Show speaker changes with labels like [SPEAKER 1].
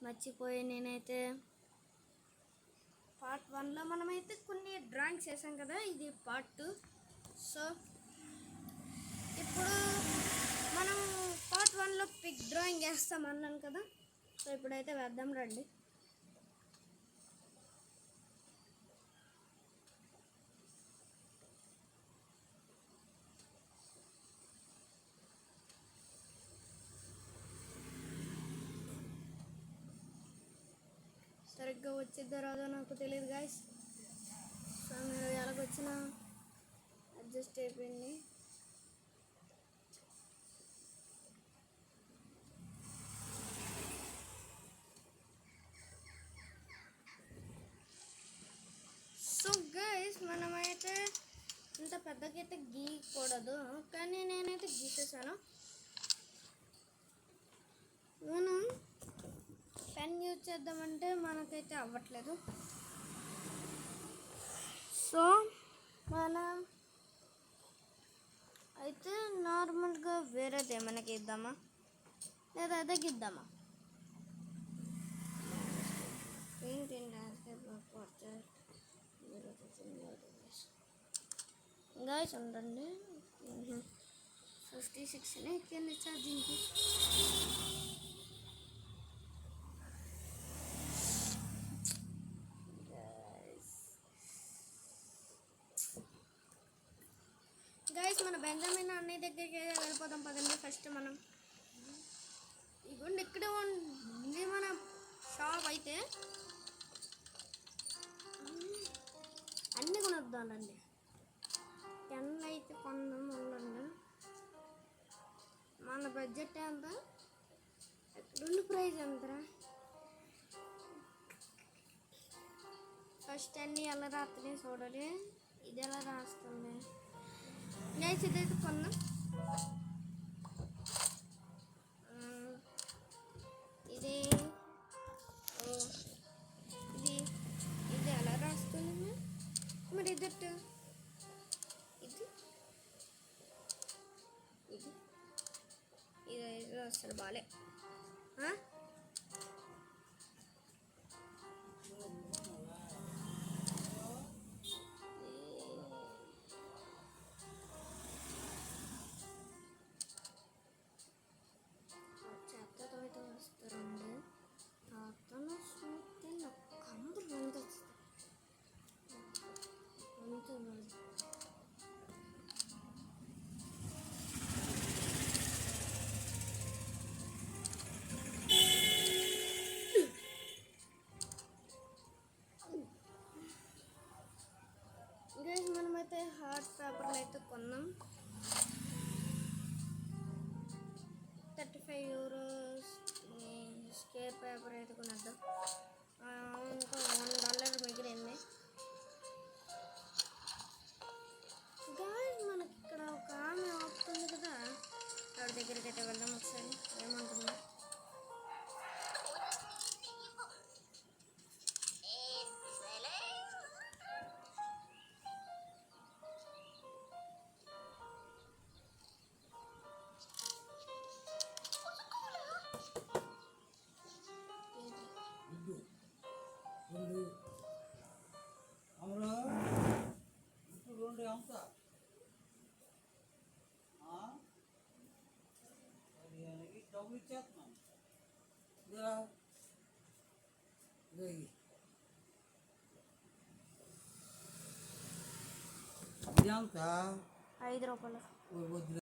[SPEAKER 1] మర్చిపోయి నేనైతే పార్ట్ 1లో మనమైతే కొన్ని డ్రాయింగ్స్ వేసాం కదా, ఇది పార్ట్ 2. సో ఇప్పుడు మనం పార్ట్ 1లో పిక్ డ్రాయింగ్ వేస్తాం అన్నాను కదా, సో ఇప్పుడైతే వేద్దాం రండి. సరిగ్గా వచ్చిద్దో రాదో నాకు తెలియదు గాయస్. సో మీరు ఎలాగొచ్చినా అడ్జస్ట్ అయిపోయింది. సో గైస్ మనమైతే ఇంత పెద్దకైతే గీయకూడదు, కానీ నేనైతే గీసేసాను. మనం పెన్ యూజ్ చేద్దామంటే మనకైతే అవ్వట్లేదు. సో మనం అయితే నార్మల్గా వేరేది ఏమైనా గీద్దామా లేదా అదే గీద్దామా? గాయస్ ఉండండి, 56 ఎక్కింది ఛార్జింగ్కి. గైస్ మన బెంజమిన్ అన్నయ్య దగ్గరికి వెళ్ళిపోదాం పదండి. ఫస్ట్ మనం ఇదిగోండి ఇక్కడే ఉంది మన షాప్. అయితే అన్నీ కొనొద్దానండి, పెన్నులు అయితే కొందాం ఉండండి. మన బడ్జెట్ ఎంత, ఎక్కడుండి ప్రైస్ ఎంతరా? ఫస్ట్ అన్నీ ఎలా రాస్తున్నాయి చూడాలి. ఇది ఎలా రాస్తుంది గైస్, ఇదైతే కొన్నా. ఇది ఇది ఇది ఎలా రాస్తుంది మరి? ఇదట్టు ఇది ఇది ఇది అసలు బాలే. గైస్ మనమైతే హార్ట్ పేపర్లు అయితే కొన్నాం, 35 euros. స్కేర్ పేపర్ అయితే కొనేద్దాం. ఇంకా $1 మిగిలింది. గాయస్ మనకి ఇక్కడ ఒక ఆమె ఆపుతుంది కదా, ఆవిడ దగ్గరికి అయితే వెళ్దాం ఒకసారి. ఏమంటుందో $5.